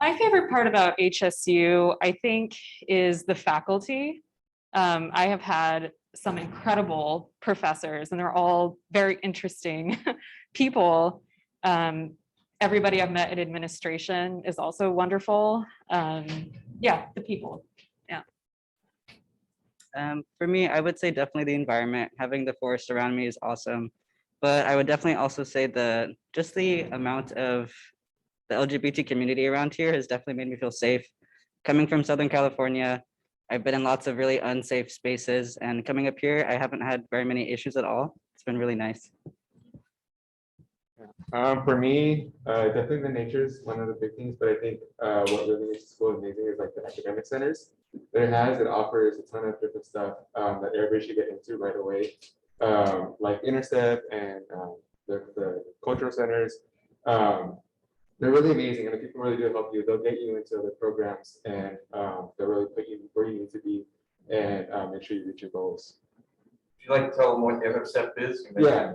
My favorite part about HSU, I think, is the faculty. I have had some incredible professors, and they're all very interesting people. Everybody I've met in administration is also wonderful. Yeah, the people. Yeah. For me, I would say definitely the environment. Having the forest around me is awesome, but I would definitely also say just the amount of the LGBT community around here has definitely made me feel safe. Coming from Southern California, I've been in lots of really unsafe spaces, and coming up here, I haven't had very many issues at all. It's been really nice. For me, definitely the nature is one of the big things, but I think what really makes the school amazing is like the academic centers that it offers a ton of different stuff that everybody should get into right away, like Intercept and the cultural centers. They're really amazing, and the people really do help you. They'll get you into other programs, and they'll really put you where you need to be, and make sure you reach your goals. Would you like to tell them what the Intercept is? Yeah.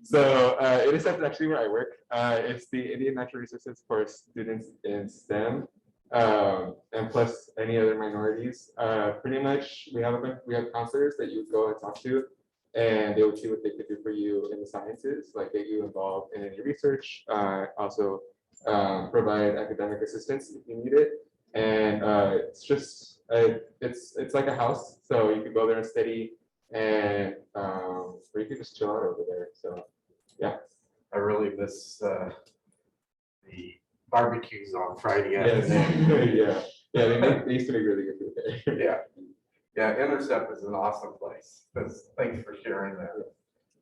So Intercept is actually where I work. It's the Indian Natural Resources for students in STEM, and plus any other minorities. Pretty much, we have counselors that you go and talk to, and they would see what they could do for you in the sciences, like get you involved in any research. Also provide academic assistance if you need it, and it's just it's like a house, so you can go there and study, and or you can just chill out over there. So yeah, I really miss the barbecues on Friday yes. afternoon. They used to be really good food there. Yeah, Intercept is an awesome place. Thanks for sharing that.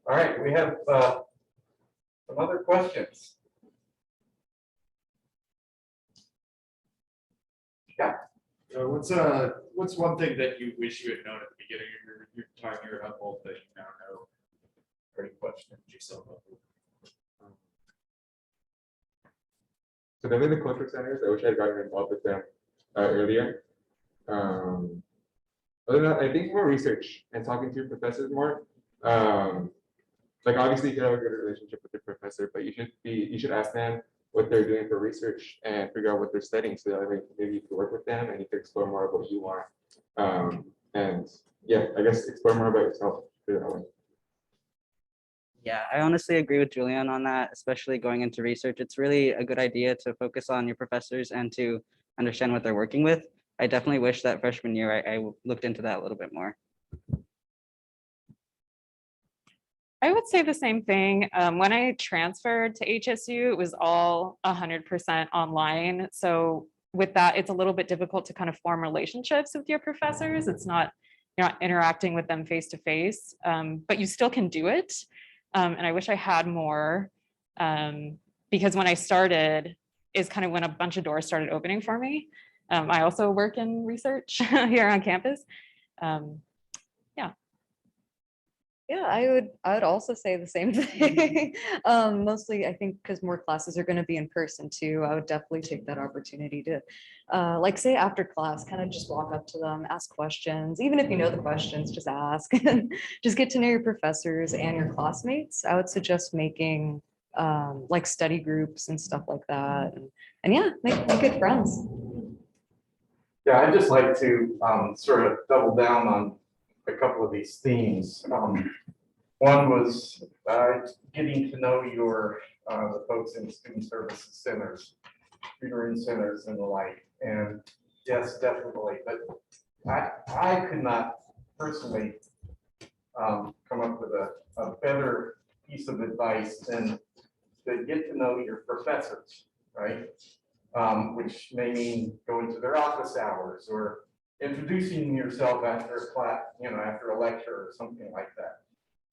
All right, we have some other questions. Yeah. What's one thing that you wish you had known at the beginning of your time here at Humboldt that you now know? Great question. So definitely the cultural centers. I wish I had gotten involved with them earlier. Other than that, I think more research and talking to your professors more. Like obviously you can have a good relationship with your professor, but you should ask them what they're doing for research and figure out what they're studying, so that maybe you can work with them and you can explore more of what you want. And yeah, I guess explore more about yourself. Yeah, I honestly agree with Julian on that, especially going into research. It's really a good idea to focus on your professors and to understand what they're working with. I definitely wish that freshman year I looked into that a little bit more. I would say the same thing. When I transferred to HSU, it was all 100% online. So with that, it's a little bit difficult to kind of form relationships with your professors. You're not interacting with them face to face, but you still can do it. And I wish I had more, because when I started is kind of when a bunch of doors started opening for me. I also work in research here on campus. Yeah, I would also say the same thing. Mostly, I think, because more classes are going to be in person too. I would definitely take that opportunity to, like, say after class, kind of just walk up to them, ask questions. Even if you know the questions, just ask. Just get to know your professors and your classmates. I would suggest making like study groups and stuff like that, and yeah, make good friends. Yeah, I'd just like to sort of double down on a couple of these themes. One was getting to know the folks in student services centers, tutoring centers and the like. And yes, definitely. But I could not personally come up with a better piece of advice than to get to know your professors, right? Which may mean going to their office hours or introducing yourself after a class, after a lecture or something like that.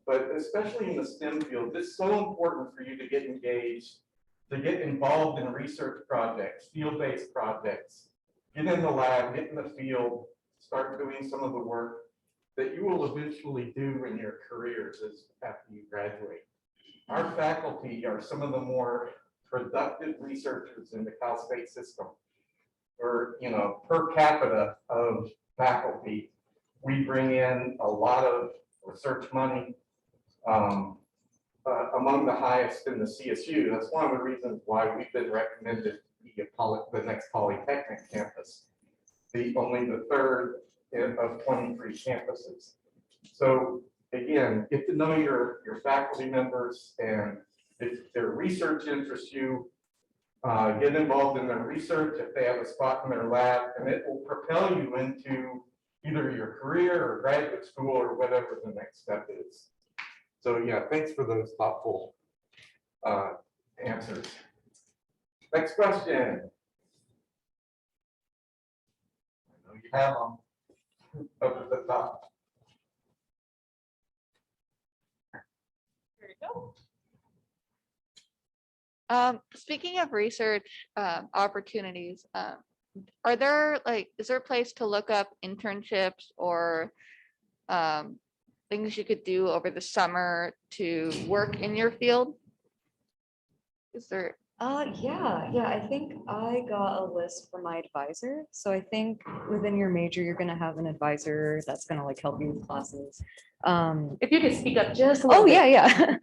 But especially in the STEM field, it's so important for you to get engaged, to get involved in research projects, field-based projects, get in the lab, get in the field, start doing some of the work that you will eventually do in your careers after you graduate. Our faculty are some of the more productive researchers in the Cal State system. Or, per capita of faculty, we bring in a lot of research money, a among the highest in the CSU. That's one of the reasons why we've been recommended to be the next Polytechnic campus. Only the third of 23 campuses. So again, get to know your faculty members, and if their research interests you, get involved in their research if they have a spot in their lab, and it will propel you into either your career or graduate school or whatever the next step is. So yeah, thanks for those thoughtful answers. Next question. I know you have them up at the top. There you go. Speaking of research opportunities, are there is there a place to look up internships or things you could do over the summer to work in your field? Is there? Yeah, I think I got a list from my advisor. So I think within your major, you're gonna have an advisor that's gonna like help you with classes. If you could speak up just a little Oh, bit. yeah.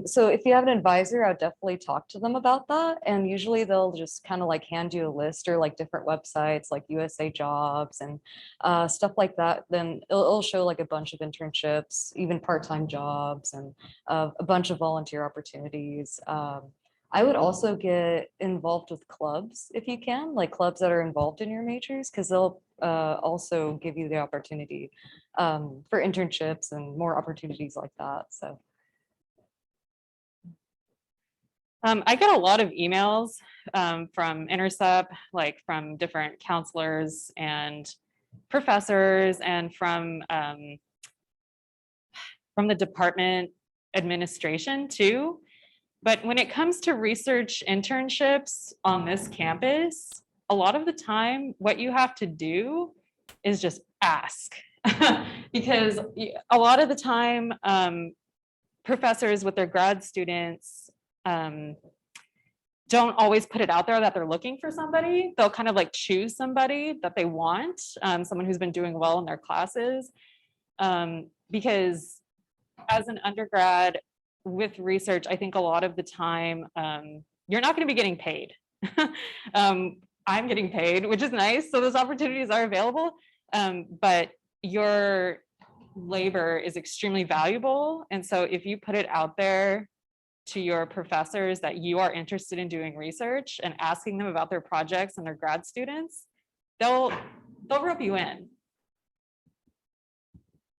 So if you have an advisor, I would definitely talk to them about that. And usually they'll just kind of like hand you a list or like different websites like USA Jobs and stuff like that. Then it'll show like a bunch of internships, even part-time jobs and a bunch of volunteer opportunities. I would also get involved with clubs if you can, like clubs that are involved in your majors, because they'll also give you the opportunity for internships and more opportunities like that. So I get a lot of emails from Intercept, like from different counselors and professors and from the department administration too. But when it comes to research internships on this campus, a lot of the time, what you have to do is just ask. Because a lot of the time, professors with their grad students don't always put it out there that they're looking for somebody. They'll kind of like choose somebody that they want, someone who's been doing well in their classes. Because as an undergrad, with research, I think a lot of the time you're not going to be getting paid. I'm getting paid, which is nice. So those opportunities are available, but your labor is extremely valuable. And so if you put it out there to your professors that you are interested in doing research and asking them about their projects and their grad students, they'll rope you in.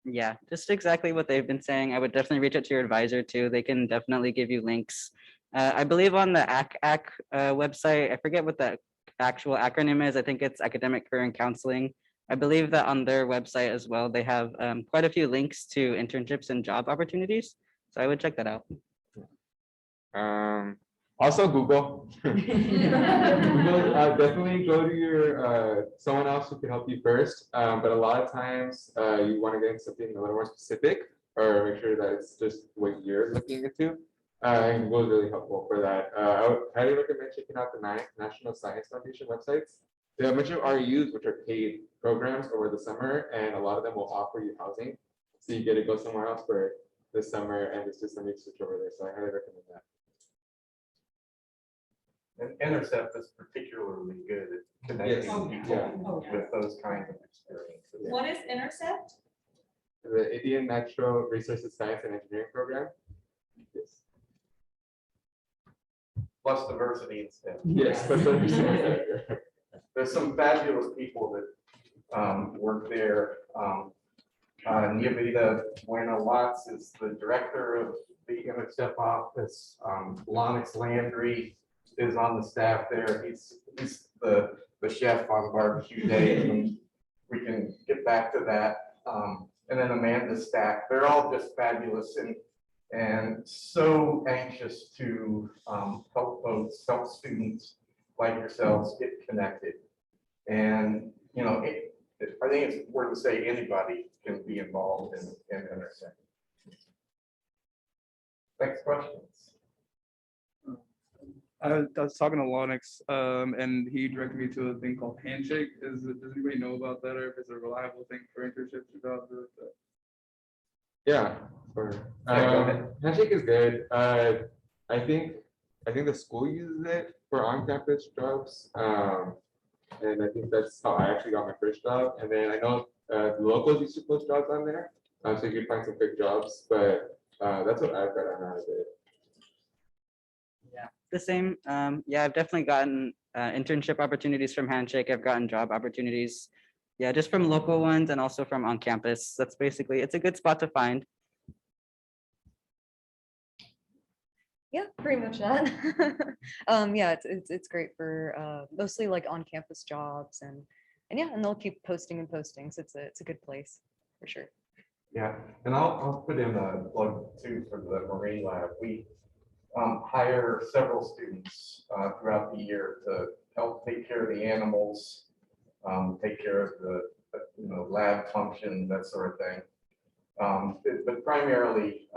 Yeah, just exactly what they've been saying. I would definitely reach out to your advisor too. They can definitely give you links. I believe on the ACAC website, I forget what the actual acronym is. I think it's Academic Career and Counseling. I believe that on their website as well, they have quite a few links to internships and job opportunities. So I would check that out. Also Google. Google, definitely go to your someone else who can help you first. But a lot of times you want to get into something a little more specific or make sure that it's just what you're looking into. And Google is really helpful for that. I would highly recommend checking out the National Science Foundation websites. They have a bunch of RUs, which are paid programs over the summer, and a lot of them will offer you housing. So you get to go somewhere else for the summer and it's just something to switch over there. So I highly recommend that. And Intercept is particularly good at connecting Yes. people with those kinds of experiences. What is Intercept? The Indian Natural Resources Science and Engineering Program. Yes. Plus diversity and stuff. Yes. That's what you're saying. There's some fabulous people that work there. Niavita Bueno Watts is the director of the Intercept office. Lonix Landry is on the staff there. He's the chef on barbecue day. And we can get back to that. And then Amanda Stack. They're all just fabulous and so anxious to help folks, help students like yourselves get connected. And you know, I think it's important to say anybody can be involved in Intercept. Next questions. I was talking to Lonix, and he directed me to a thing called Handshake. Does anybody know about that, or if it's a reliable thing for internships or jobs? Yeah. Or, Yeah, go ahead. Handshake is good. I think the school uses it for on-campus jobs. And I think that's how I actually got my first job. And then I know the locals used to post jobs on there, so you could find some quick jobs. But that's what I've got out of it. Yeah, the same. Yeah, I've definitely gotten internship opportunities from Handshake. I've gotten job opportunities. Yeah, just from local ones and also from on campus. That's basically, it's a good spot to find. Yeah, pretty much that. Yeah, it's great for mostly like on-campus jobs and yeah, and they'll keep posting and posting. So it's a good place for sure. Yeah, and I'll put in a plug too for the Marine Lab. We hire several students throughout the year to help take care of the animals, take care of the lab function, that sort of thing. But primarily,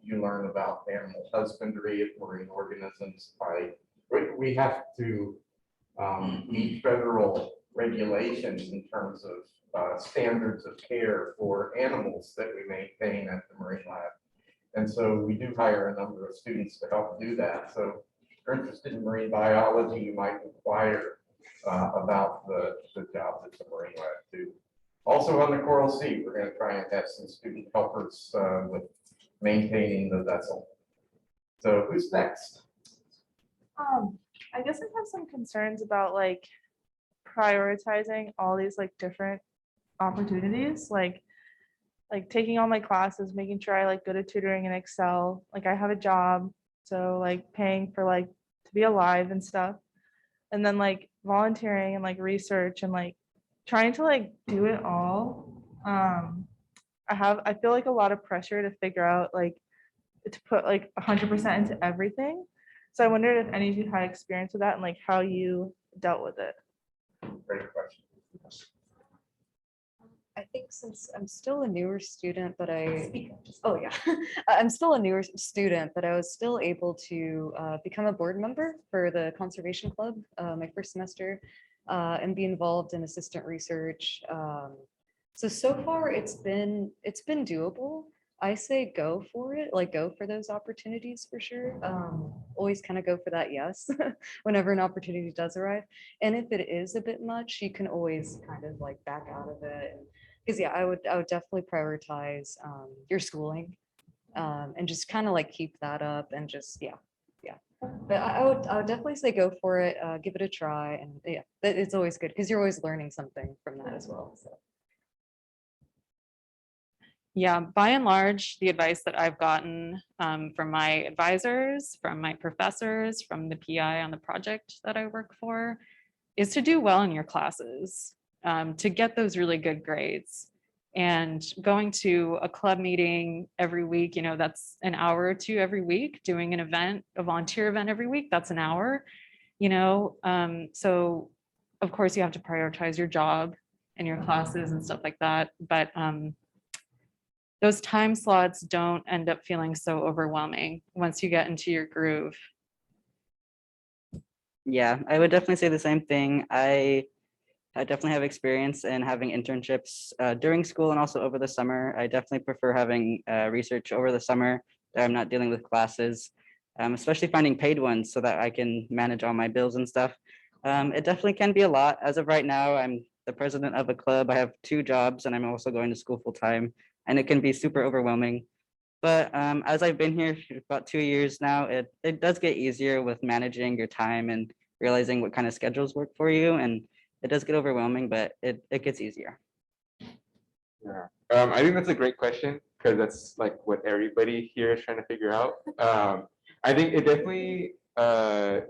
you learn about animal husbandry of marine organisms by, we have to meet federal regulations in terms of standards of care for animals that we maintain at the Marine Lab. And so we do hire a number of students to help do that. So if you're interested in marine biology, you might inquire about the job at the Marine Lab too. Also on the Coral Sea, we're going to try and have some student helpers with maintaining the vessel. So who's next? I guess I have some concerns about like prioritizing all these like different opportunities, like taking all my classes, making sure I like go to tutoring and Excel. Like I have a job, so like paying for like to be alive and stuff. And then like volunteering and like research and like trying to like do it all. I feel like a lot of pressure to figure out like to put like 100% into everything. So I wondered if any of you had experience with that and like how you dealt with it. Great question. I think since I'm still a newer student, but oh yeah, I'm still a newer student, but I was still able to become a board member for the Conservation Club my first semester and be involved in assistant research. So far it's been doable. I say go for it, like go for those opportunities for sure. Always kind of go for that yes, whenever an opportunity does arrive. And if it is a bit much, you can always kind of like back out of it. Because yeah, I would definitely prioritize your schooling and just kind of like keep that up and just yeah. But I would definitely say go for it, give it a try, and yeah, it's always good because you're always learning something from that as well. So. Yeah, by and large, the advice that I've gotten from my advisors, from my professors, from the PI on the project that I work for, is to do well in your classes, to get those really good grades. And going to a club meeting every week, you know, that's an hour or two every week. Doing an event, a volunteer event every week, that's an hour, you know. So of course you have to prioritize your job and your classes and stuff like that. But those time slots don't end up feeling so overwhelming once you get into your groove. Yeah, I would definitely say the same thing. I definitely have experience in having internships during school and also over the summer. I definitely prefer having research over the summer that I'm not dealing with classes, especially finding paid ones so that I can manage all my bills and stuff. It definitely can be a lot. As of right now, I'm the president of a club. I have 2 jobs and I'm also going to school full time, and it can be super overwhelming. But as I've been here for about 2 years now, it does get easier with managing your time and realizing what kind of schedules work for you. And it does get overwhelming, but it gets easier. Yeah, I think that's a great question because that's like what everybody here is trying to figure out. I think it definitely I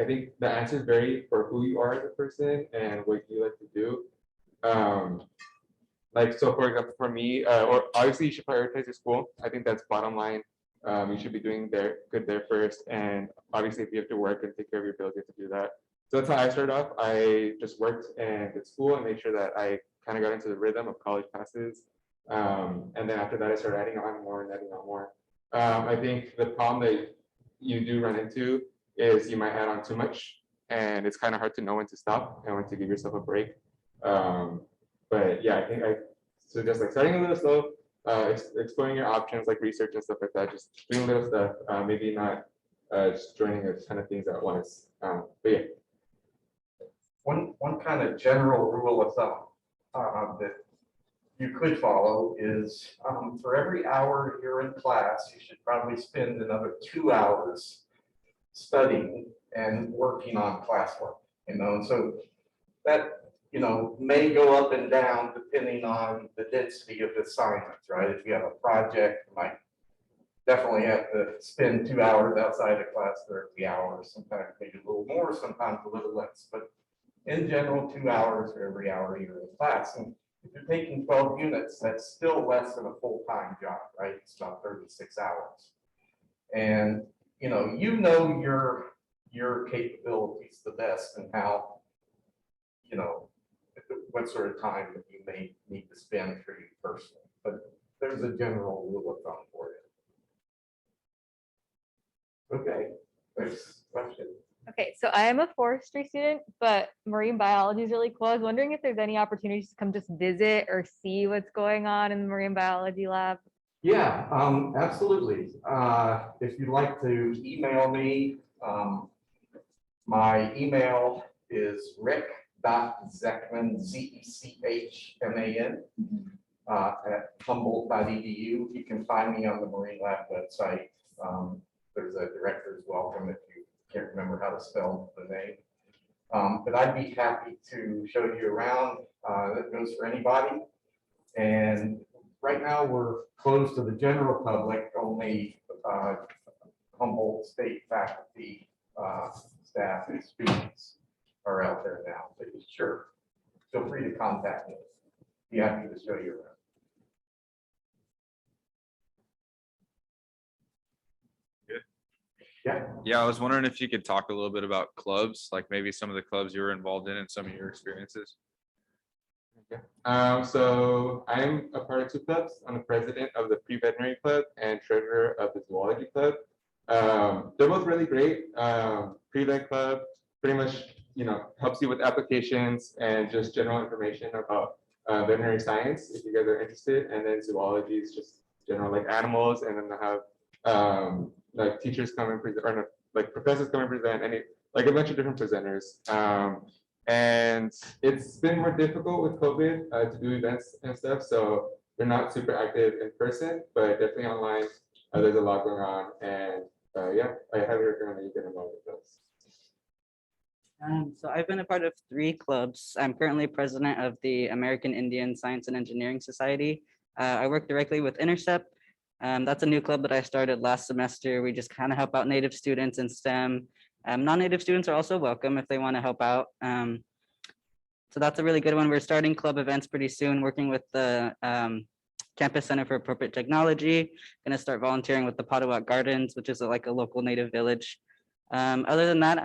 think the answers vary for who you are as a person and what you like to do. So for example, for me, or obviously you should prioritize your school. I think that's bottom line. You should be doing good there first. And obviously if you have to work and take care of your bills, you have to do that. So that's how I started off. I just worked and did school and made sure that I kind of got into the rhythm of college classes. And then after that, I started adding on more and adding on more. I think the problem that you do run into is you might add on too much and it's kind of hard to know when to stop and when to give yourself a break. But yeah, I think I suggest like starting a little slow, exploring your options like research and stuff like that, just doing little stuff, maybe not just joining a ton of things at once. But yeah. One kind of general rule of thumb that you could follow is for every hour you're in class, you should probably spend another 2 hours studying and working on classwork, and so that, may go up and down depending on the density of the assignments, right? If you have a project, you might definitely have to spend 2 hours outside of class for every hour, sometimes maybe a little more, sometimes a little less, but in general, 2 hours for every hour you're in class. And if you're taking 12 units, that's still less than a full-time job, right? It's about 36 hours. And your capabilities the best and how, what sort of time that you may need to spend for you personally. But there's a general rule of thumb for it. Okay, next question. Okay, so I am a forestry student, but marine biology is really cool. I was wondering if there's any opportunities to come just visit or see what's going on in the marine biology lab. Yeah, absolutely. If you'd like to email me, my email is rick.zechman, ZECHMAN, at Humboldt.edu. You can find me on the Marine Lab website. There's a director's welcome if you can't remember how to spell the name. But I'd be happy to show you around. That goes for anybody. And right now we're closed to the general public. Only Humboldt State faculty, staff, and students are out there now. But sure, feel free to contact me. Be happy to show you around. Yeah, I was wondering if you could talk a little bit about clubs, like maybe some of the clubs you were involved in and some of your experiences. So I'm a part of 2 clubs. I'm the president of the pre-veterinary club and treasurer of the zoology club. They're both really great. Pre-vet club pretty much, helps you with applications and just general information about veterinary science if you guys are interested. And then zoology is just general like animals, and then they have like teachers come and present, or no, like professors come and present, and like a bunch of different presenters. And it's been more difficult with COVID to do events and stuff, so they're not super active in person, but definitely online. There's a lot going on, and yeah, I highly recommend that you get involved with those. So I've been a part of 3 clubs. I'm currently president of the American Indian Science and Engineering Society. I work directly with Intercept. That's a new club that I started last semester. We just kind of help out Native students in STEM. Non-Native students are also welcome if they want to help out. So that's a really good one. We're starting club events pretty soon, working with the Campus Center for Appropriate Technology. Going to start volunteering with the Potawatomi Gardens, which is like a local Native village. Other than that,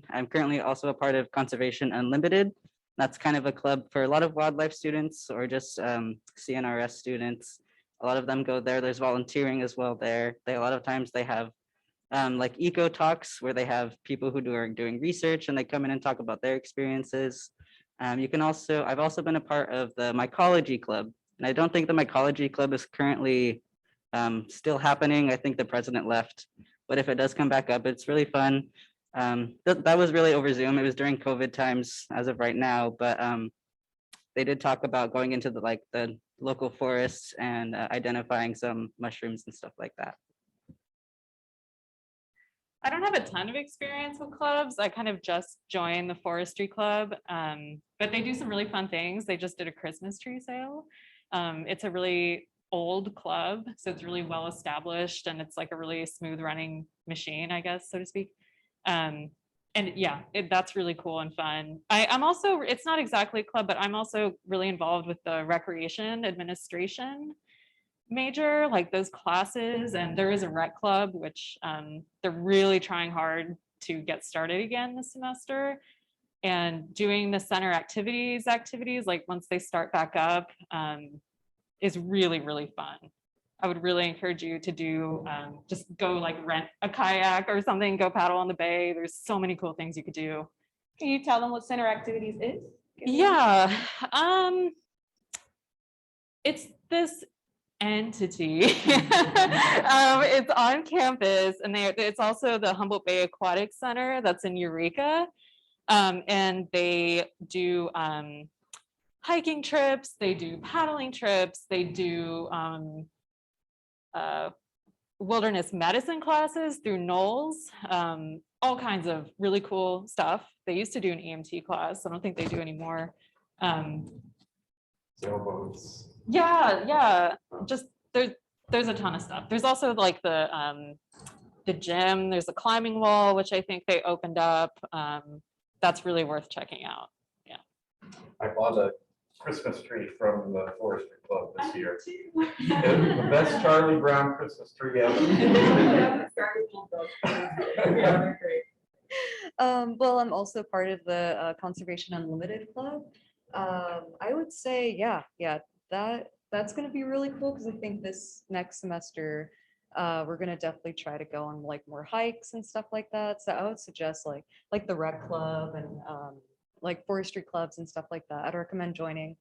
I'm currently also a part of Conservation Unlimited. That's kind of a club for a lot of wildlife students or just CNRS students. A lot of them go there. There's volunteering as well there. A lot of times they have like eco talks where they have people who are doing research and they come in and talk about their experiences. I've also been a part of the Mycology Club, and I don't think the Mycology Club is currently still happening. I think the president left, but if it does come back up, it's really fun. That was really over Zoom. It was during COVID times as of right now, but they did talk about going into the local forests and identifying some mushrooms and stuff like that. I don't have a ton of experience with clubs. I kind of just joined the forestry club, but they do some really fun things. They just did a Christmas tree sale. It's a really old club, so it's really well established, and it's like a really smooth running machine, I guess, so to speak. And yeah, that's really cool and fun. I'm also, it's not exactly a club, but I'm also really involved with the recreation administration major, like those classes, and there is a rec club, which they're really trying hard to get started again this semester, and doing the center activities like once they start back up is really, really fun. I would really encourage you to do just go like rent a kayak or something, go paddle on the bay. There's so many cool things you could do. Can you tell them what center activities is? Yeah, it's this entity. It's on campus, and it's also the Humboldt Bay Aquatic Center that's in Eureka. And they do hiking trips, they do paddling trips, they do wilderness medicine classes through Knowles, all kinds of really cool stuff. They used to do an EMT class. I don't think they do anymore. Sailboats. Yeah, just there's a ton of stuff. There's also like the gym, there's a climbing wall, which I think they opened up. That's really worth checking out. Yeah. I bought a Christmas tree from the Forestry Club this year. The best Charlie Brown Christmas tree ever. Well, I'm also part of the Conservation Unlimited Club. I would say, yeah, that's going to be really cool because I think this next semester we're going to definitely try to go on like more hikes and stuff like that. So I would suggest like the rec club and like forestry clubs and stuff like that. I'd recommend joining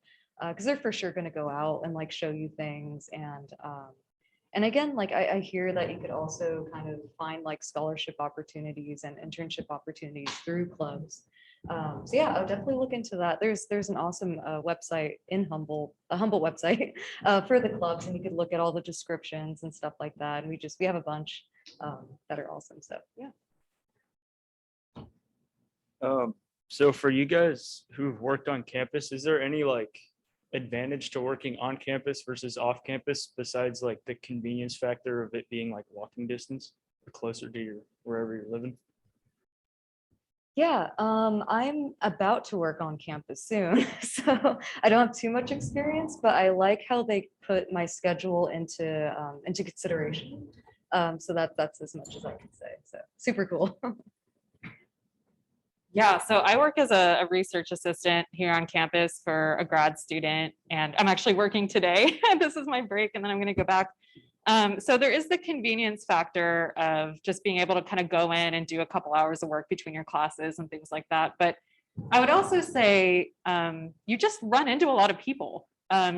because they're for sure going to go out and like show you things. And again, like I hear that you could also kind of find like scholarship opportunities and internship opportunities through clubs. So yeah, I'll definitely look into that. There's an awesome website in Humboldt, a Humboldt website for the clubs, and you could look at all the descriptions and stuff like that. And we have a bunch that are awesome. So yeah. So for you guys who've worked on campus, is there any like advantage to working on campus versus off campus besides like the convenience factor of it being like walking distance or closer to wherever you're living? Yeah, I'm about to work on campus soon, so I don't have too much experience, but I like how they put my schedule into consideration. So that's as much as I can say. So super cool. Yeah, so I work as a research assistant here on campus for a grad student, and I'm actually working today. This is my break, and then I'm going to go back. So there is the convenience factor of just being able to kind of go in and do a couple hours of work between your classes and things like that. But I would also say you just run into a lot of people.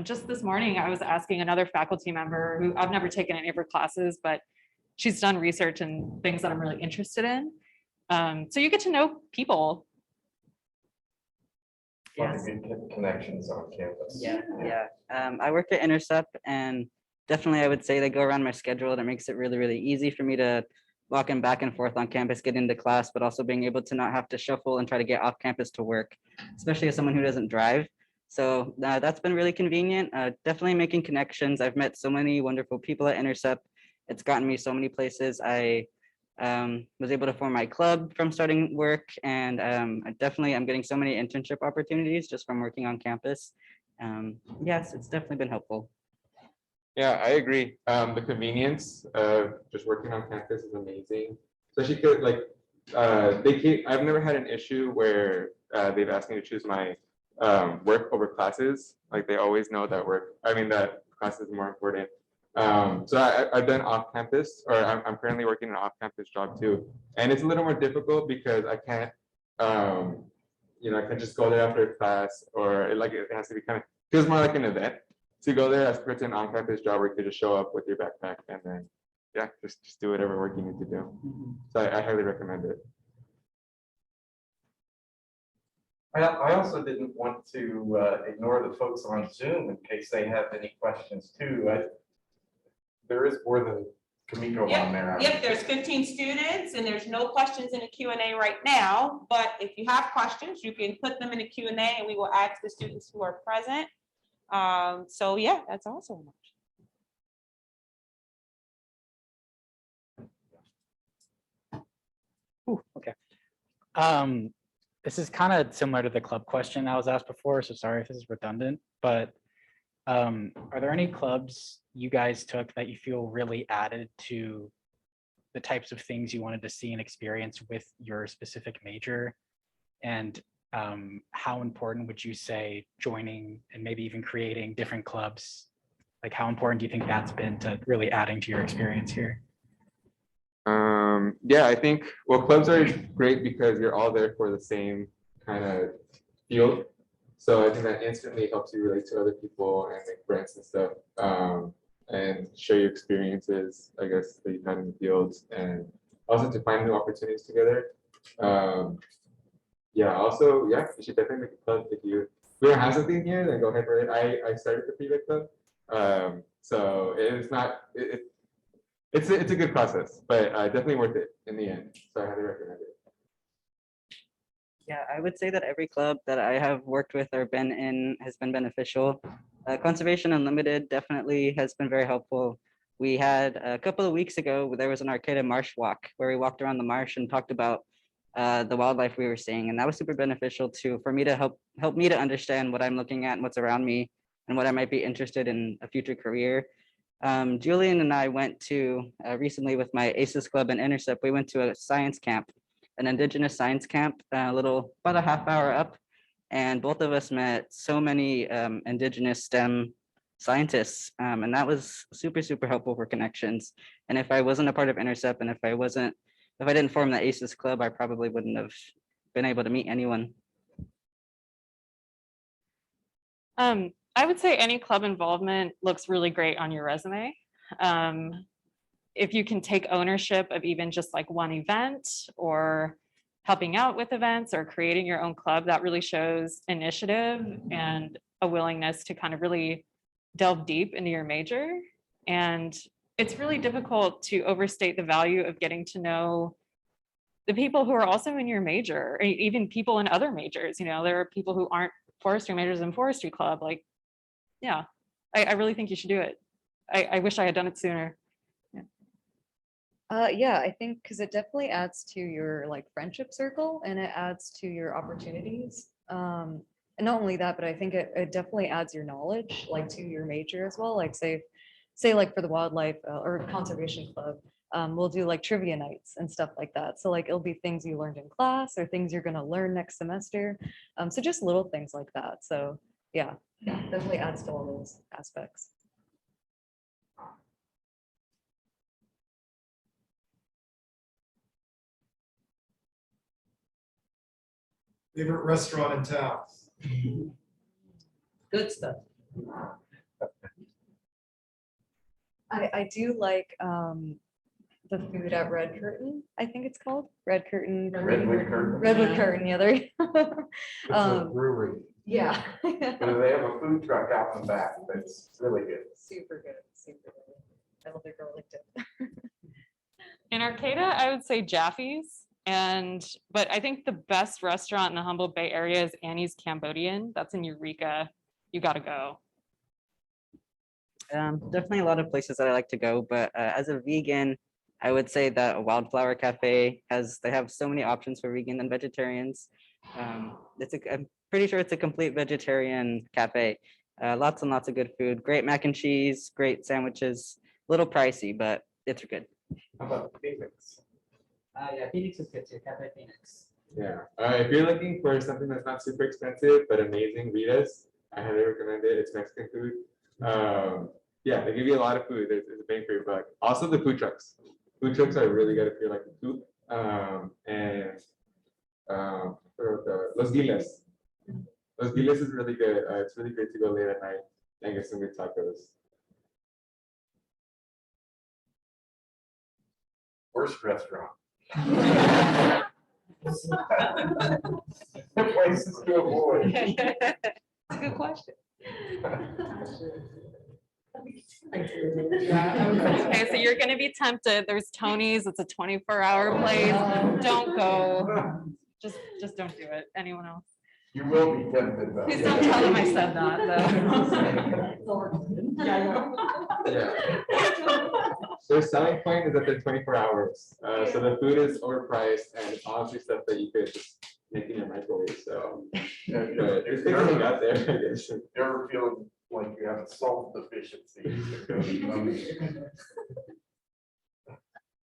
Just this morning, I was asking another faculty member who I've never taken any of her classes, but she's done research and things that I'm really interested in. So you get to know people. Yes. Good connections on campus. Yeah. I work at Intercept, and definitely I would say they go around my schedule. That makes it really, really easy for me to walk in back and forth on campus, get into class, but also being able to not have to shuffle and try to get off campus to work, especially as someone who doesn't drive. So that's been really convenient. Definitely making connections. I've met so many wonderful people at Intercept. It's gotten me so many places. I was able to form my club from starting work, and I definitely am getting so many internship opportunities just from working on campus. Yes, it's definitely been helpful. Yeah, I agree. The convenience of just working on campus is amazing. Especially because I've never had an issue where they've asked me to choose my work over classes. Like they always know that that class is more important. So I've done off campus, or I'm currently working an off campus job too. And it's a little more difficult because I can't, I can just go there after class, or it has to be feels more like an event to go there as compared to an on campus job where you could just show up with your backpack and then, yeah, just do whatever work you need to do. So I highly recommend it. I also didn't want to ignore the folks on Zoom in case they have any questions too. There is more than Kamiko on there. Yep, there's 15 students and there's no questions in the Q&A right now, but if you have questions, you can put them in the Q&A and we will ask the students who are present. So yeah, that's awesome. Ooh, okay. This is kind of similar to the club question I was asked before, so sorry if this is redundant, but are there any clubs you guys took that you feel really added to the types of things you wanted to see and experience with your specific major? And how important would you say joining and maybe even creating different clubs, like how important do you think that's been to really adding to your experience here? Yeah, I think, well, clubs are great because you're all there for the same kind of field. So I think that instantly helps you relate to other people and make friends and stuff. and share your experiences, I guess, that you've had in the fields, and also to find new opportunities together. Yeah, also, yeah, you should definitely make a club if we don't have something here, then go ahead for it. I started the prevent club. So it's not, it's a good process, but definitely worth it in the end. So I highly recommend it. Yeah, I would say that every club that I have worked with or been in has been beneficial. Conservation Unlimited definitely has been very helpful. We had a couple of weeks ago, there was an Arcata marsh walk where we walked around the marsh and talked about the wildlife we were seeing, and that was super beneficial for me to help me to understand what I'm looking at and what's around me and what I might be interested in a future career. Julian and I went to recently with my ACES club and Intercept, we went to a science camp, an indigenous science camp, about a half hour up. And both of us met so many indigenous STEM scientists. And that was super, super helpful for connections. And if I wasn't a part of Intercept and if I didn't form the ACES club, I probably wouldn't have been able to meet anyone. I would say any club involvement looks really great on your resume. If you can take ownership of even just like one event or helping out with events or creating your own club, that really shows initiative and a willingness to kind of really delve deep into your major. And it's really difficult to overstate the value of getting to know the people who are also in your major, or even people in other majors. You know, there are people who aren't forestry majors in forestry club. Like, yeah, I really think you should do it. I wish I had done it sooner. Yeah, I think because it definitely adds to your like friendship circle and it adds to your opportunities. And not only that, but I think it definitely adds your knowledge like to your major as well. Like say like for the wildlife or conservation club, we'll do like trivia nights and stuff like that. So like it'll be things you learned in class or things you're gonna learn next semester. So just little things like that. So yeah, definitely adds to all those aspects. Favorite restaurant in town? Good stuff. I do like the food at Red Curtain, I think it's called Red Curtain. Redwood Curtain. Redwood Curtain, yeah, there you go. It's a brewery. Yeah. But they have a food truck out in the back that's really good. Super good, super good. I love their garlic dip. In Arcata, I would say Jaffe's. But I think the best restaurant in the Humboldt Bay area is Annie's Cambodian. That's in Eureka. You got to go. Definitely a lot of places that I like to go, but as a vegan, I would say that Wildflower Cafe they have so many options for vegan and vegetarians. I'm pretty sure it's a complete vegetarian cafe. Lots and lots of good food, great mac and cheese, great sandwiches, a little pricey, but it's good. How about Phoenix? Yeah, Phoenix is good too. Cafe Phoenix. Yeah. If you're looking for something that's not super expensive but amazing, Rita's. I highly recommend it. It's Mexican food. Yeah, they give you a lot of food. There's a bang for your buck. Also, the food trucks. Food trucks are really good if you like food. Los Giles. Los Giles is really good. It's really great to go late at night and get some good tacos. Worst restaurant. Places to avoid. That's a good question. Okay, so you're gonna be tempted. There's Tony's, it's a 24-hour place. Don't go. Just don't do it. Anyone else? You will be tempted though. Please don't tell them I said that, though. Yeah. Their selling point is that they're 24 hours. So the food is overpriced and it's honestly stuff that you could just make in your microwave. So there's things you got there, I guess. You ever feeling like you have a salt deficiency?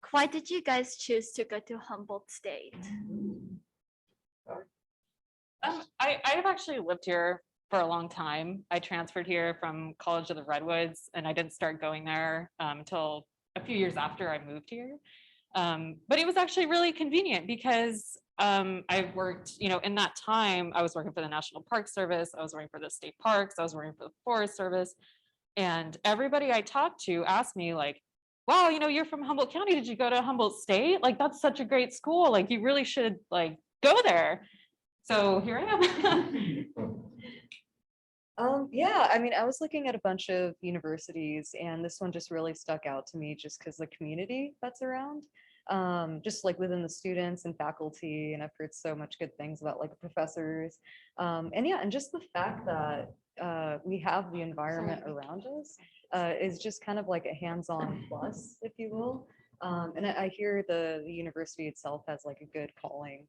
Why did you guys choose to go to Humboldt State? I have actually lived here for a long time. I transferred here from College of the Redwoods, and I didn't start going there until a few years after I moved here. But it was actually really convenient because I've worked, in that time, I was working for the National Park Service, I was working for the state parks, I was working for the Forest Service. And everybody I talked to asked me like, wow, you're from Humboldt County. Did you go to Humboldt State? Like, that's such a great school. Like, you really should like go there. So here I am. Yeah, I mean, I was looking at a bunch of universities and this one just really stuck out to me just because the community that's around. Just like within the students and faculty, and I've heard so much good things about like professors. And yeah, and just the fact that we have the environment around us is just kind of like a hands-on plus, if you will. And I hear the university itself has like a good calling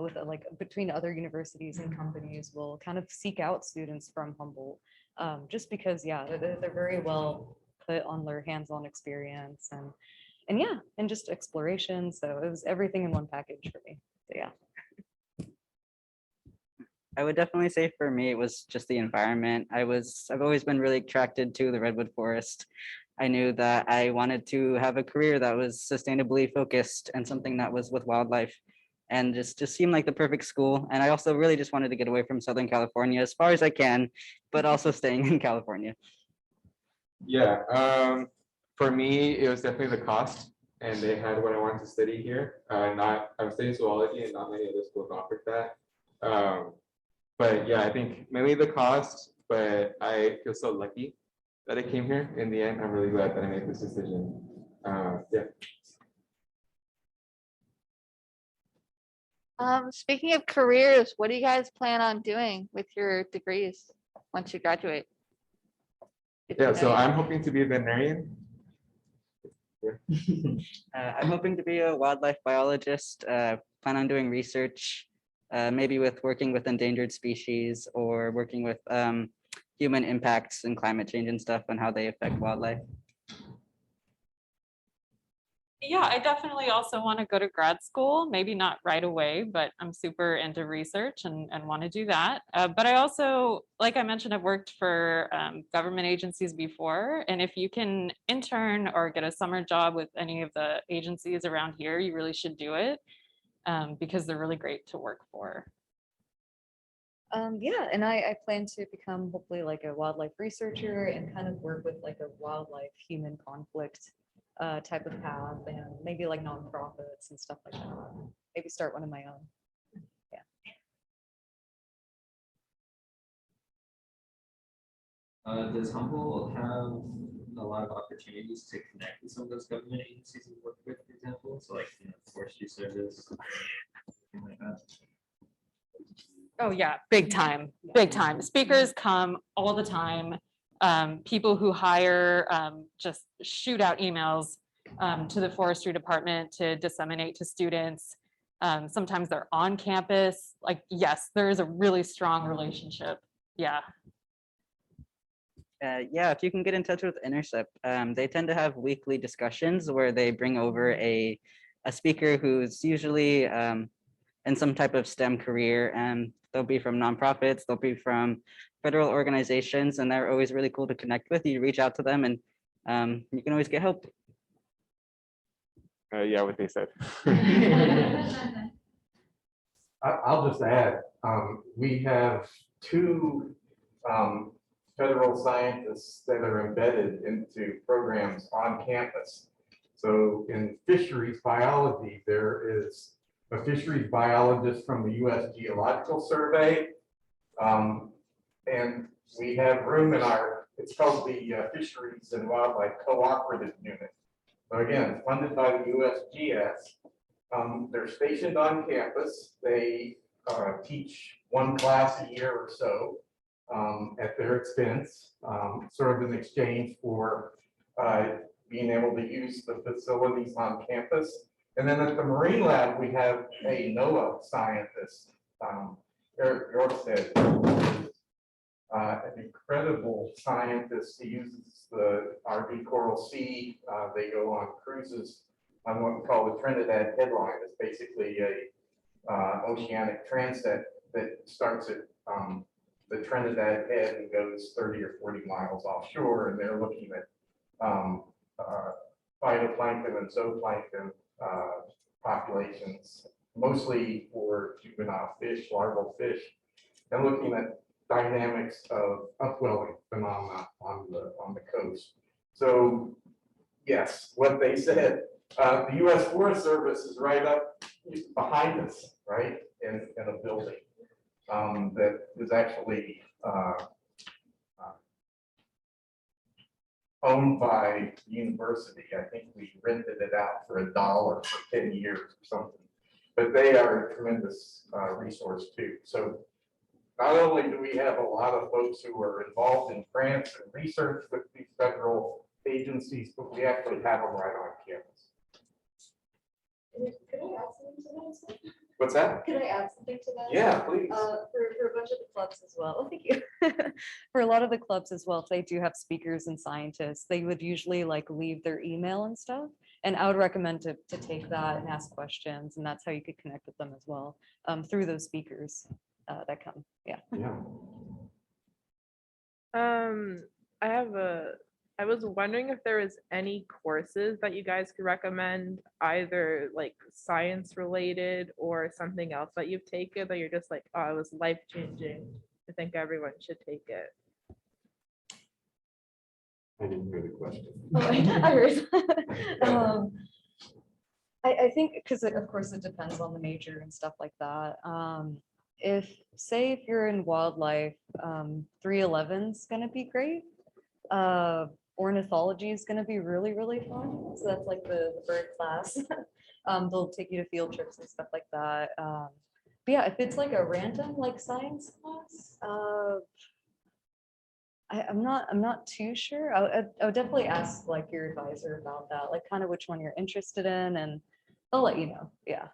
with like between other universities and companies will kind of seek out students from Humboldt, just because, yeah, they're very well put on their hands-on experience and yeah, and just exploration. So it was everything in one package for me. So yeah. I would definitely say for me, it was just the environment. I've always been really attracted to the redwood forest. I knew that I wanted to have a career that was sustainably focused and something that was with wildlife, and just seemed like the perfect school. And I also really just wanted to get away from Southern California as far as I can, but also staying in California. Yeah, for me, it was definitely the cost, and they had what I wanted to study here. I'm studying zoology, and not many other schools offered that. But yeah, I think mainly the cost, but I feel so lucky that I came here. In the end, I'm really glad that I made this decision. Yeah. Speaking of careers, what do you guys plan on doing with your degrees once you graduate? If you Yeah, know so yet. I'm hoping to be a veterinarian. I'm hoping to be a wildlife biologist, plan on doing research, maybe working with endangered species or working with human impacts and climate change and stuff and how they affect wildlife. Yeah, I definitely also want to go to grad school, maybe not right away, but I'm super into research and want to do that. But I also, like I mentioned, I've worked for government agencies before. And if you can intern or get a summer job with any of the agencies around here, you really should do it because they're really great to work for. Yeah, and I plan to become hopefully like a wildlife researcher and kind of work with like a wildlife human conflict type of path and maybe like nonprofits and stuff like that. Maybe start one of my own. Yeah. Does Humboldt have a lot of opportunities to connect with some of those government agencies we work with, for example? So like, forestry service, something like that. Oh yeah, big time, big time. Speakers come all the time. People who hire just shoot out emails to the forestry department to disseminate to students. Sometimes they're on campus. Like, yes, there is a really strong relationship. Yeah. Yeah, if you can get in touch with Intercept, they tend to have weekly discussions where they bring over a speaker who's usually in some type of STEM career, and they'll be from nonprofits, they'll be from federal organizations, and they're always really cool to connect with. You reach out to them and you can always get help. Yeah, what they said. I'll just add, we have two federal scientists that are embedded into programs on campus. So in fisheries biology, there is a fisheries biologist from the U.S. Geological Survey. And we have room in it's called the Fisheries and Wildlife Cooperative Unit. So again, funded by the USGS. They're stationed on campus. They teach one class a year or so at their expense, sort of in exchange for being able to use the facilities on campus. And then at the Marine Lab, we have a NOAA scientist, Eric Yorkstead, an incredible scientist. He uses the RV Coral Sea. They go on cruises on what we call the Trinidad Headline. It's basically a oceanic transit that starts at the Trinidad Head and goes 30 or 40 miles offshore. And they're looking at phytoplankton and zooplankton populations, mostly for juvenile fish, larval fish, and looking at dynamics of upwelling phenomena on the coast. So yes, what they said, the U.S. Forest Service is right up behind us, right, in a building that was actually owned by the university. I think we rented it out for $1 for 10 years or something. But they are a tremendous resource too. So not only do we have a lot of folks who are involved in grants and research with these federal agencies, but we actually have them right on campus. Could I add something to that? What's that? Could I add something to that? Yeah, please. For a bunch of the clubs as well. Oh, thank you. For a lot of the clubs as well, if they do have speakers and scientists, they would usually like leave their email and stuff. And I would recommend to take that and ask questions, and that's how you could connect with them as well, through those speakers that come. Yeah. Yeah. I was wondering if there was any courses that you guys could recommend, either like science related or something else that you've taken that you're just like, oh, it was life changing. I think everyone should take it. I didn't hear the question. I think because of course it depends on the major and stuff like that. If you're in wildlife, 311 is going to be great. Ornithology is going to be really, really fun. So that's like the bird class. They'll take you to field trips and stuff like that. But yeah, if it's like a random like science class, I'm not too sure. I would definitely ask like your advisor about that, like kind of which one you're interested in, and they'll let you know. Yeah.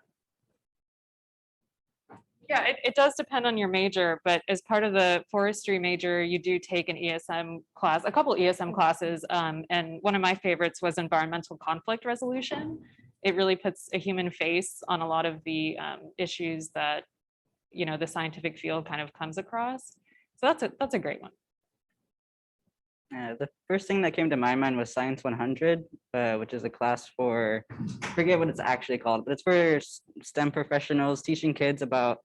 Yeah, it does depend on your major, but as part of the forestry major, you do take an ESM class, a couple ESM classes, and one of my favorites was environmental conflict resolution. It really puts a human face on a lot of the issues that, you know, the scientific field kind of comes across. So that's a great one. The first thing that came to my mind was Science 100, which is a class for, I forget what it's actually called, but it's for STEM professionals, teaching kids about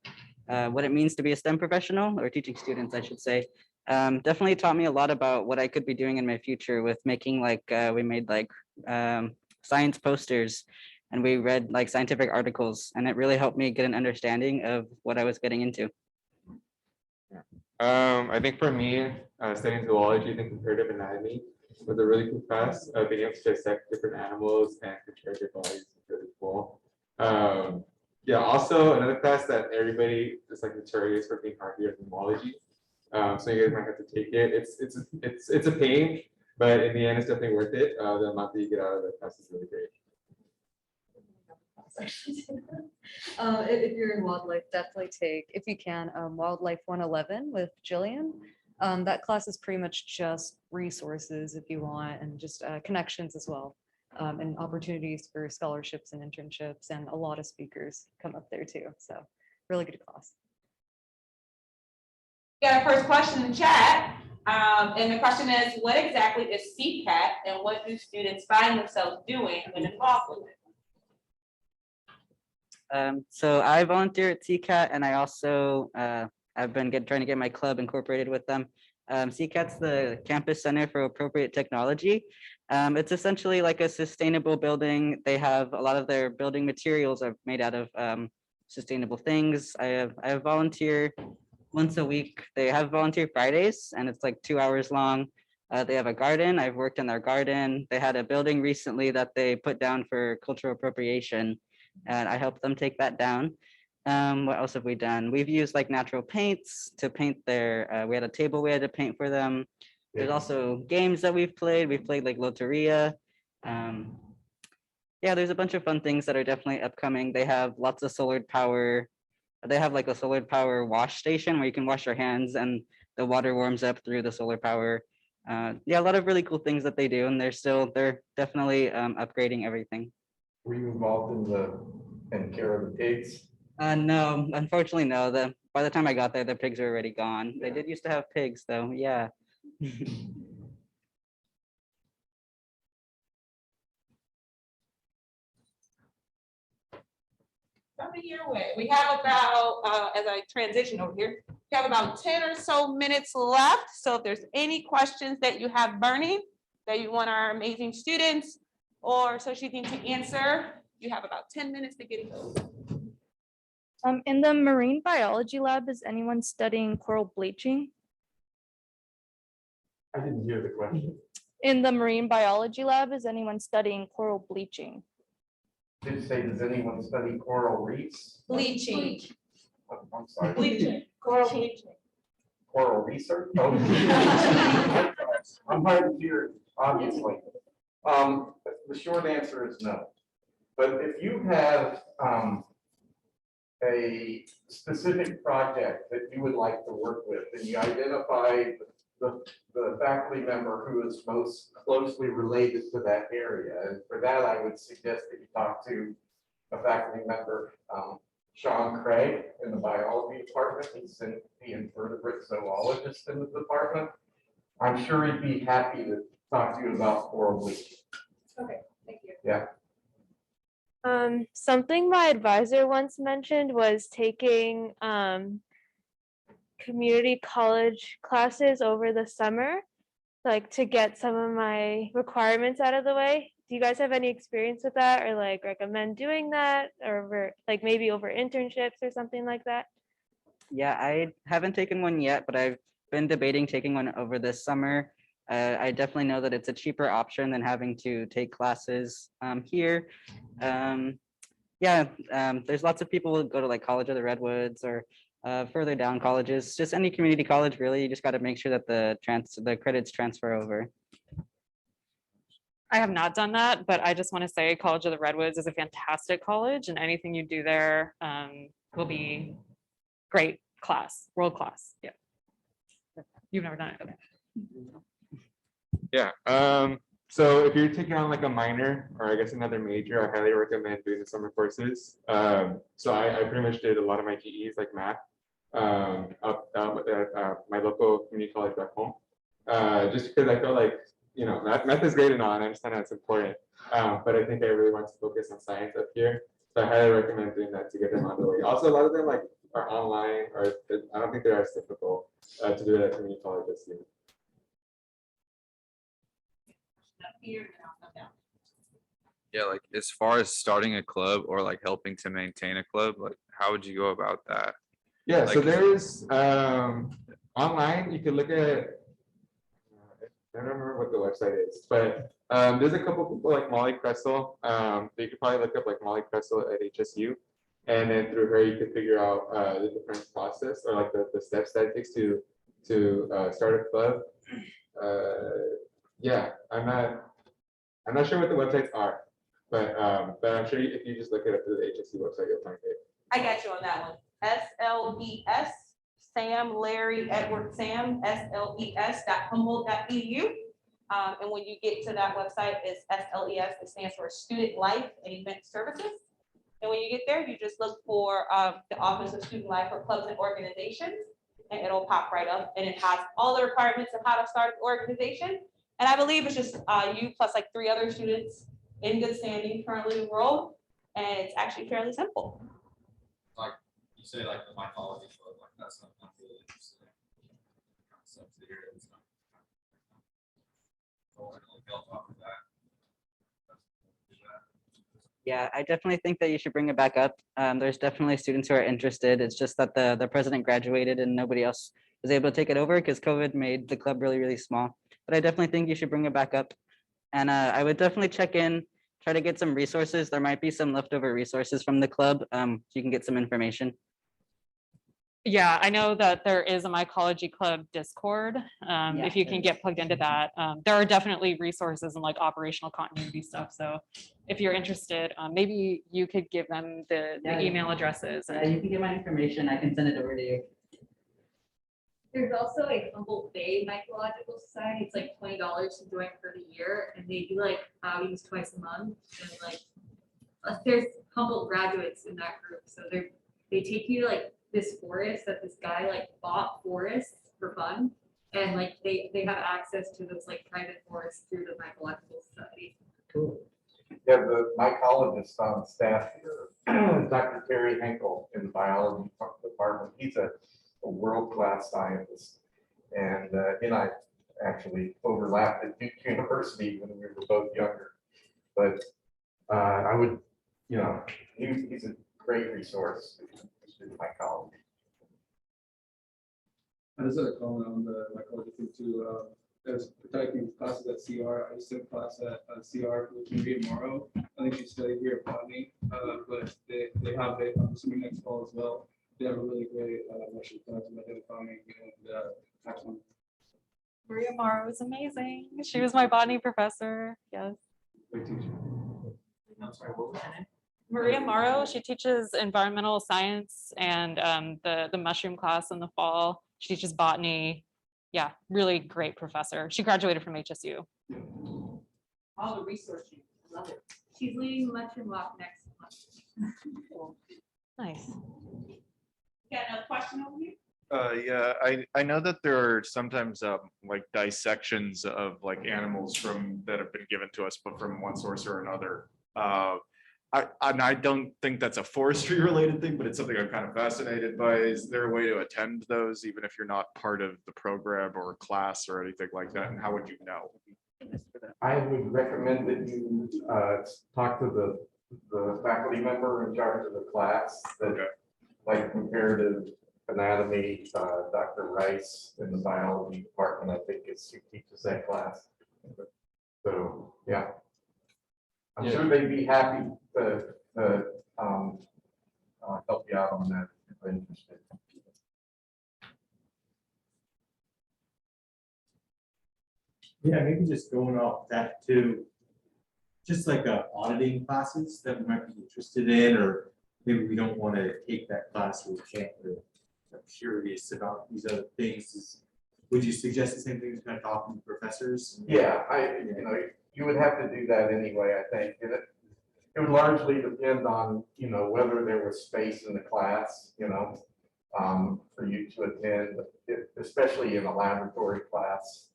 what it means to be a STEM professional, or teaching students, I should say. Definitely taught me a lot about what I could be doing in my future with making like, we made like science posters, and we read like scientific articles, and it really helped me get an understanding of what I was getting into. I think for me, studying zoology and comparative anatomy was a really cool class. Being able to dissect different animals and compare their bodies is really cool. Yeah, also another class that everybody is like notorious for being hard here is zoology. So you guys might have to take it. It's a pain, but in the end, it's definitely worth it. The amount that you get out of the class is really great. If you're in wildlife, definitely take, if you can, Wildlife 111 with Jillian. That class is pretty much just resources if you want, and just connections as well, and opportunities for scholarships and internships, and a lot of speakers come up there too. So really good class. Got a first question in the chat. And the question is, what exactly is CCAT and what do students find themselves doing when involved with it? So I volunteer at CCAT, and I also I've been trying to get my club incorporated with them. CCAT's the Campus Center for Appropriate Technology. It's essentially like a sustainable building. They have a lot of their building materials are made out of sustainable things. I have volunteer once a week. They have volunteer Fridays, and it's like 2 hours long. They have a garden. I've worked in their garden. They had a building recently that they put down for cultural appropriation, and I helped them take that down. What else have we done? We've used like natural paints to paint their, we had a table we had to paint for them. There's also games that we've played. We've played like Loteria. Yeah, there's a bunch of fun things that are definitely upcoming. They have lots of solar power. They have like a solar power wash station where you can wash your hands and the water warms up through the solar power. Yeah, a lot of really cool things that they do, and they're definitely upgrading everything. Were you involved in care of the pigs? No, unfortunately, no. By the time I got there, the pigs were already gone. They did used to have pigs, though. Yeah. Coming your way. We have about, as I transition over here, We have about 10 or so minutes left. So if there's any questions that you have burning that you want our amazing students or associate dean to answer, you have about 10 minutes to get those. In the marine biology lab, is anyone studying coral bleaching? I didn't hear the question. In the marine biology lab, is anyone studying coral bleaching? Did you say, does anyone study coral reefs? Bleaching. I'm sorry. Bleaching. Coral bleaching. Coral research? Oh. I'm hard of hearing, obviously. The short answer is no. But if you have a specific project that you would like to work with, and you identify the faculty member who is most closely related to that area, and for that, I would suggest that you talk to a faculty member, Sean Craig in the biology department. He's the invertebrate zoologist in the department. I'm sure he'd be happy to talk to you about coral bleaching. Okay, thank you. Yeah. Something my advisor once mentioned was taking community college classes over the summer, like to get some of my requirements out of the way. Do you guys have any experience with that, or like recommend doing that, or like maybe over internships or something like that? Yeah, I haven't taken one yet, but I've been debating taking one over this summer. I definitely know that it's a cheaper option than having to take classes here. There's lots of people who go to like College of the Redwoods or further down colleges, just any community college, really. You just got to make sure that the credits transfer over. I have not done that, but I just want to say College of the Redwoods is a fantastic college, and anything you do there will be great class, world class. Yeah. You've never done it. Okay. Yeah. So if you're taking on like a minor or I guess another major, I highly recommend doing the summer courses. So I pretty much did a lot of my GEs like math up at my local community college back home. Just because I felt like, you know, math is great and all, and I understand that's important. But I think I really want to focus on science up here. So I highly recommend doing that to get them on the way. Also, a lot of them like are online, or I don't think they're as difficult to do it at community college this year. Yeah, like as far as starting a club or like helping to maintain a club, like how would you go about that? Yeah, so Like- there's online, you can look at, I don't remember what the website is, but there's a couple people like Molly Kressel. You could probably look up like Molly Kressel at HSU. And then through her, you could figure out the different process or like the steps that it takes to start a club. Yeah, I'm not sure what the websites are, but I'm sure if you just look it up through the HSU website, you'll find it. I got you on that one. SLES, Sam, Larry, Edward, Sam, SLES.humboldt.edu. And when you get to that website, it's SLES, it stands for Student Life and Event Services. And when you get there, you just look for the Office of Student Life for Clubs and Organizations, and it'll pop right up. And it has all the requirements of how to start an organization. And I believe it's just you plus like 3 other students in good standing currently enrolled. And it's actually fairly simple. Like you say, like the mythology club, like that's something I'm really interested in. Concepts that you're in, so. Build off of that. Yeah, I definitely think that you should bring it back up. There's definitely students who are interested. It's just that the president graduated and nobody else was able to take it over because COVID made the club really, really small. But I definitely think you should bring it back up. And I would definitely check in, try to get some resources. There might be some leftover resources from the club. So you can get some information. Yeah, I know that there is a Mycology Club Discord. If you can get plugged into that, there are definitely resources and like operational continuity stuff. So if you're interested, maybe you could give them the email addresses. You can get my information. I can send it over to you. There's also a Humboldt Bay Mycological Society. It's like $20 to join for the year, and they do like outings twice a month. And like, there's Humboldt graduates in that group, so they take you to like this forest that this guy like bought forests for fun, and like they have access to those like private forests through the Mycological Society. Cool. Yeah, the mycologist on staff here, Dr. Terry Henkel in the biology department. He's a a world-class scientist. And he and I actually overlapped at Duke University when we were both younger. But I would, you know, he's a great resource to my college. I just had a comment on the mycology thing too. There's protecting classes at CR. I used to have class at CR with Maria Morrow. I think she studied here at Botany, but they have it. I'm assuming next fall as well. They have a really great Russian class with identifying and taxon. Maria Morrow is amazing. She was my botany professor. Yes. Great teacher. I'm sorry, what was her name? Maria Morrow, she teaches environmental science and the mushroom class in the fall. She teaches botany. Yeah, really great professor. She graduated from HSU. All the resources, love it. She's leading mushroom walk next month. Nice. Got another question over here? Yeah, I know that there are sometimes like dissections of like animals from that have been given to us, but from one source or another. I don't think that's a forestry related thing, but it's something I'm kind of fascinated by. Is there a way to attend those, even if you're not part of the program or class or anything like that? And how would you know? I would recommend that you talk to the faculty member in charge of the class, that like comparative anatomy, Dr. Rice in the biology department, I think who teaches that class. So, yeah. I'm sure they'd be happy to help you out on that if you're interested. Yeah, maybe just going off that too, just like auditing classes that we might be interested in, or maybe we don't want to take that class or we can't, or are curious about these other things. Would you suggest the same thing as kind of talking to professors? Yeah, you know, you would have to do that anyway, I think. And it would largely depend on, you know, whether there was space in the class, you know, for you to attend, especially in a laboratory class.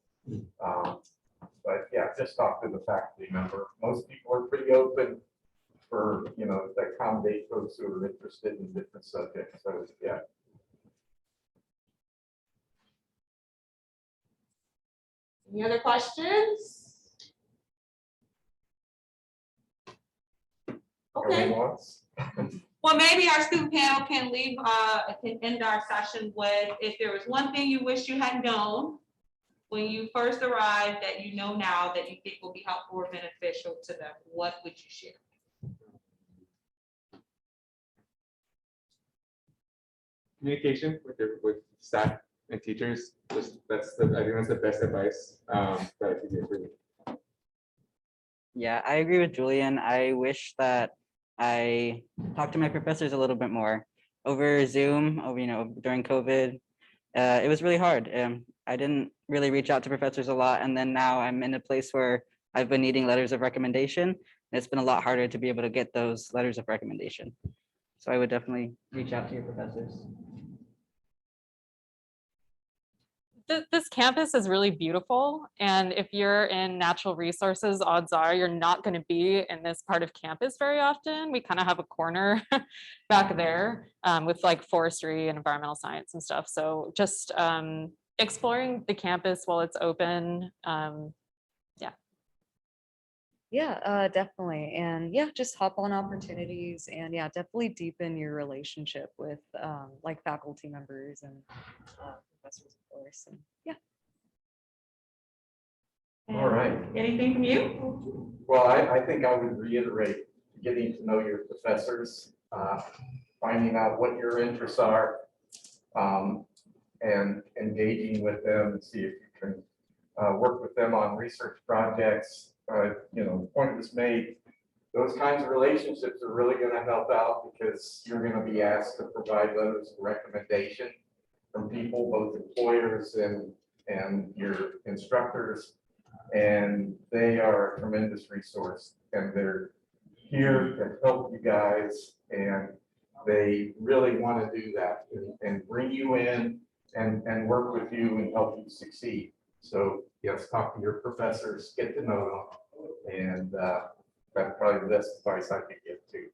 But yeah, just talk to the faculty member. Most people are pretty open for, you know, to accommodate folks who are interested in different subjects. So yeah. Any other questions? Okay. Well, maybe our student panel can can end our session with, if there was one thing you wish you had known when you first arrived that you know now that you think will be helpful or beneficial to them, what would you share? Communication with staff and teachers. Just I think that's the best advice that I could give for you. Yeah, I agree with Julian. I wish that I talked to my professors a little bit more over Zoom, you know, during COVID. It was really hard. I didn't really reach out to professors a lot. And then now I'm in a place where I've been needing letters of recommendation. And it's been a lot harder to be able to get those letters of recommendation. So I would definitely reach out to your professors. This campus is really beautiful. And if you're in natural resources, odds are you're not going to be in this part of campus very often. We kind of have a corner back there with like forestry and environmental science and stuff. So just exploring the campus while it's open. Yeah, definitely. And yeah, just hop on opportunities and yeah, definitely deepen your relationship with like faculty members and professors, of course. And yeah. All right. Anything from you? Well, I think I would reiterate getting to know your professors, finding out what your interests are, and engaging with them and see if you can work with them on research projects. You know, the point was made, those kinds of relationships are really going to help out because you're going to be asked to provide letters of recommendation from people, both employers and your instructors. And they are a tremendous resource and they're here to help you guys. And they really want to do that and bring you in and work with you and help you succeed. So yes, talk to your professors, get to know them, and that's probably the best advice I could give too.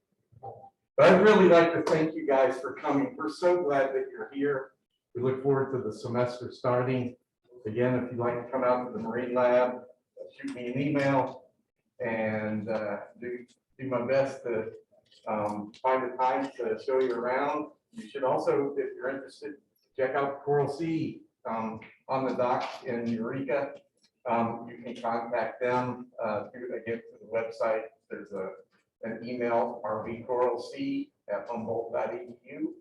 But I'd really like to thank you guys for coming. We're so glad that you're here. We look forward to the semester starting. Again, if you'd like to come out to the Marine Lab, shoot me an email and do my best to find the time to show you around. You should also, if you're interested, check out Coral Sea on the dock in Eureka. You can contact them again to the website. There's an email, rvcoralsea@humboldt.edu.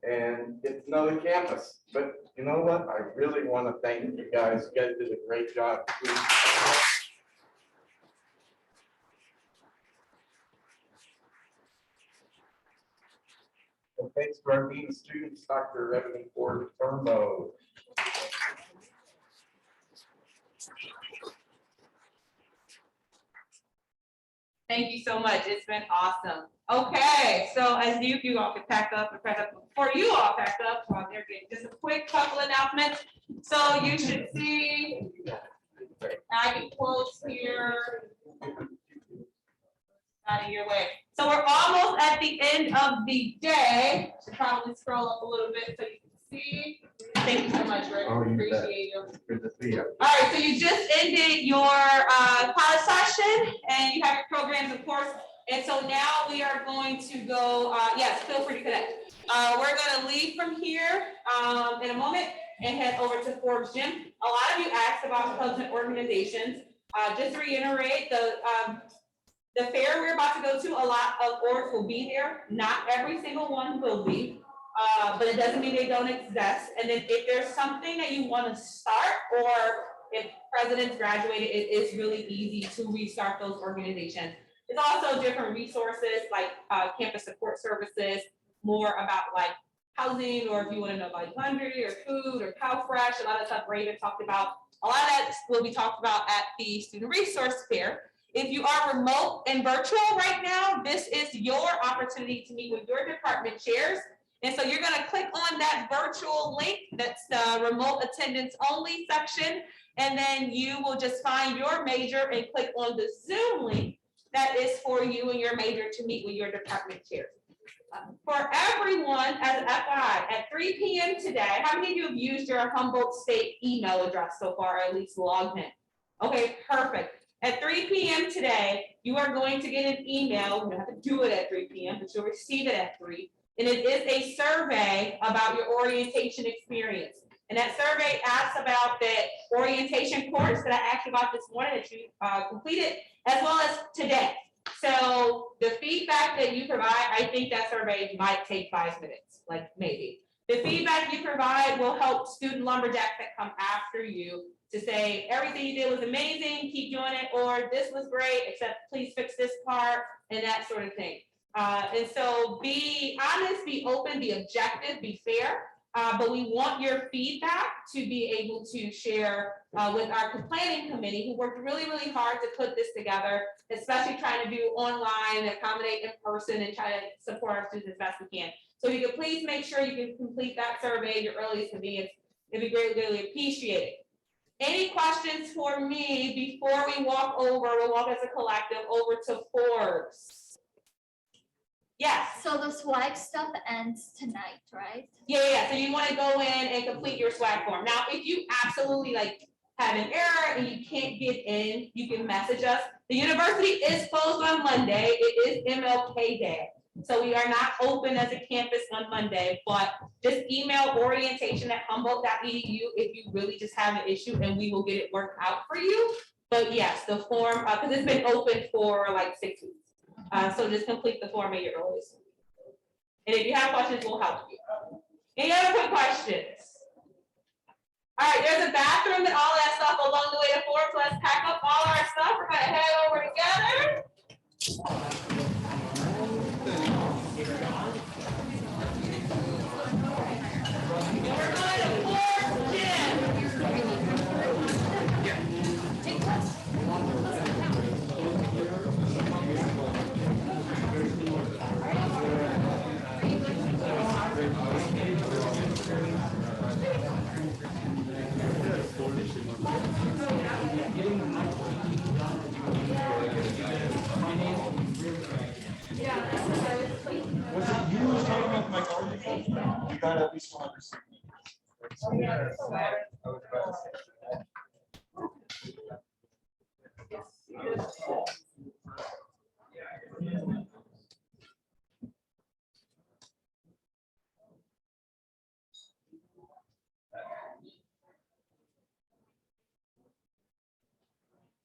And it's another campus, but you know what? I really want to thank you guys. You guys did a great job. And thanks to our dean of students, Dr. Ebony Ford Turnbow. Thank you so much. It's been awesome. Okay, so as you all can pack up and pack up before you all pack up, while they're getting just a quick couple announcements. So you should see I can close here. Out of your way. So we're almost at the end of the day. Should probably scroll up a little bit so you can see. Thank you so much, Rick. Oh, you bet. Appreciate you. Good to see you. All right, so you just ended your college session and you have your programs, of course. And so now we are going to go, yes, feel free to connect. We're going to leave from here in a moment and head over to Forbes Gym. A lot of you asked about clubs and organizations. Just to reiterate, the fair we're about to go to, a lot of orgs will be there. Not every single one will be. But it doesn't mean they don't exist. And then if there's something that you want to start, or if presidents graduated, it is really easy to restart those organizations. There's also different resources like campus support services, more about like housing, or if you want to know about laundry or food or cow fresh, a lot of stuff Raven talked about. A lot of that will be talked about at the student resource fair. If you are remote and virtual right now, this is your opportunity to meet with your department chairs. And so you're going to click on that virtual link, that's the remote attendance only section, and then you will just find your major and click on the Zoom link that is for you and your major to meet with your department chairs. For everyone, as an FYI, at 3 p.m. today, how many of you have used your Humboldt State email address so far, or at least logged in? Okay, perfect. At 3 p.m. today, you are going to get an email. You don't have to do it at 3 p.m., but you'll receive it at 3. And it is a survey about your orientation experience. And that survey asks about the orientation course that I asked you about this morning that you completed, as well as today. So the feedback that you provide, I think that survey might take 5 minutes, like maybe. The feedback you provide will help student lumberjacks that come after you to say, everything you did was amazing, keep doing it, or this was great, except please fix this part, and that sort of thing. And so be honest, be open, be objective, be fair, but we want your feedback to be able to share with our planning committee, who worked really, really hard to put this together, especially trying to do online, accommodate in person, and try to support our students as best we can. So if you could please make sure you can complete that survey at your earliest convenience, it'd be greatly appreciated. Any questions for me before we walk over, we'll walk as a collective over to Forbes? Yes. So the swag stuff ends tonight, right? Yeah. So you want to go in and complete your swag form. Now, if you absolutely like have an error and you can't get in, you can message us. The university is closed on Monday. It is MLK Day. So we are not open as a campus on Monday, but just email orientation@humboldt.edu if you really just have an issue, and we will get it worked out for you. But yes, the form, because it's been open for like 6 weeks. So just complete the form at your earliest. And if you have questions, we'll help you. Any other quick questions? All right, there's a bathroom and all that stuff along the way to Forbes. Let's pack up all our stuff. We're gonna head over together. We're going to Forbes Gym. you got at least 100. Yes.